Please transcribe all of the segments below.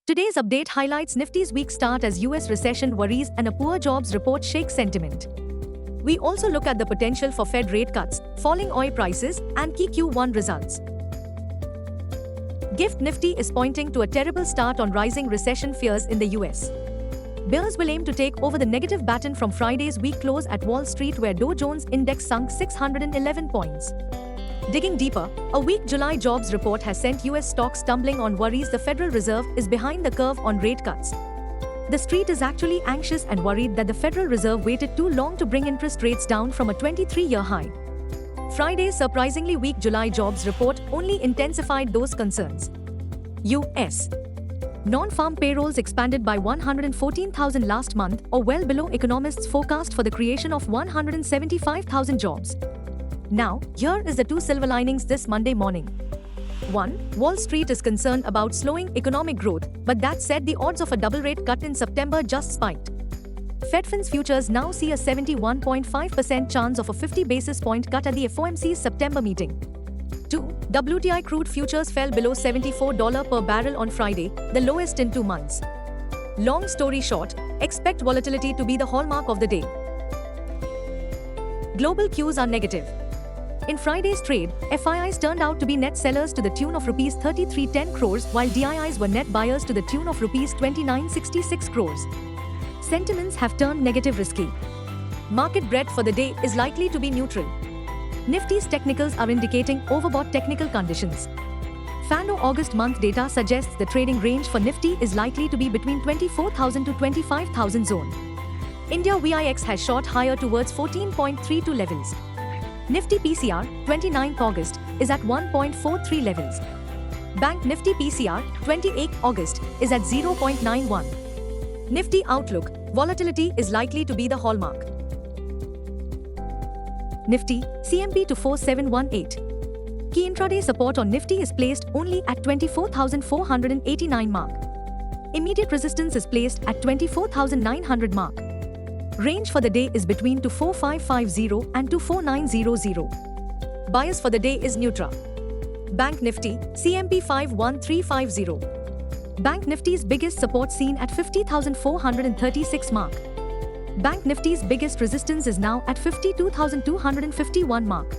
Today's update highlights Nifty's weak start as US recession worries and a poor jobs report shakes sentiment. We also look at the potential for Fed rate cuts, falling oil prices, and key Q1 results. GIFT Nifty is pointing to a terrible start on rising recession fears in the US. Bears will aim to take over the negative baton from Friday's weak close at Wall Street, where Dow Jones Index sunk 611 points. Digging deeper, a weak July jobs report has sent US stocks tumbling on worries the Federal Reserve is behind the curve on rate cuts. The street is actually anxious and worried that the Federal Reserve waited too long to bring interest rates down from a 23-year high. Friday's surprisingly weak July jobs report only intensified those concerns. US non-farm payrolls expanded by 114,000 last month, or well below economists' forecast for the creation of 175,000 jobs. Now, here is the two silver linings this Monday morning. 1. Wall Street is concerned about slowing economic growth, but that said, the odds of a double rate cut in September just spiked. Fed funds futures now see a 71.5% chance of a 50 basis point cut at the FOMC's September meeting. 2. WTI crude futures fell below $74 per barrel on Friday, the lowest in 2 months. Long story short, expect volatility to be the hallmark of the day. Global cues are negative. In Friday's trade, FIIs turned out to be net sellers to the tune of Rs 3310 crores, while DIIs were net buyers to the tune of Rs 2966 crores. Sentiments have turned negative risky. Market breadth for the day is likely to be neutral. Nifty's technicals are indicating overbought technical conditions. FANO August month data suggests the trading range for Nifty is likely to be between 24,000 to 25,000 zone. India VIX has shot higher towards 14.32 levels. Nifty PCR, 29th August, is at 1.43 levels. Bank Nifty PCR, 28th August, is at 0.91. Nifty outlook, volatility is likely to be the hallmark. Nifty, CMP to 4718. Key intraday support on Nifty is placed only at 24,489 mark. Immediate resistance is placed at 24,900 mark. Range for the day is between 24550 and 24900. Bias for the day is neutral. Bank Nifty, CMP 51350. Bank Nifty's biggest support seen at 50,436 mark. Bank Nifty's biggest resistance is now at 52,251 mark.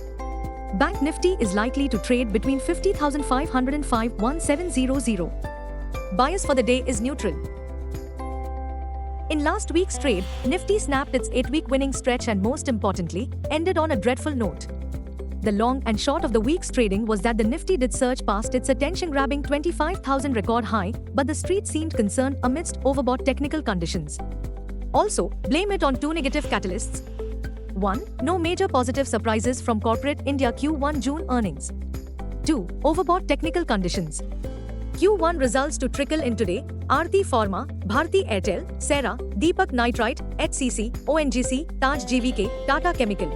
Bank Nifty is likely to trade between 50,505 and 1700. Bias for the day is neutral. In last week's trade, Nifty snapped its 8-week winning stretch and, most importantly, ended on a dreadful note. The long and short of the week's trading was that the Nifty did surge past its attention-grabbing 25,000 record high, but the street seemed concerned amidst overbought technical conditions. Also, blame it on two negative catalysts. 1. No major positive surprises from corporate India Q1 June earnings. 2. Overbought technical conditions. Q1 results to trickle in today. Aarti Pharma, Bharti Airtel, Cera, Deepak Nitrite, HCC, ONGC, Taj GVK, Tata Chemical.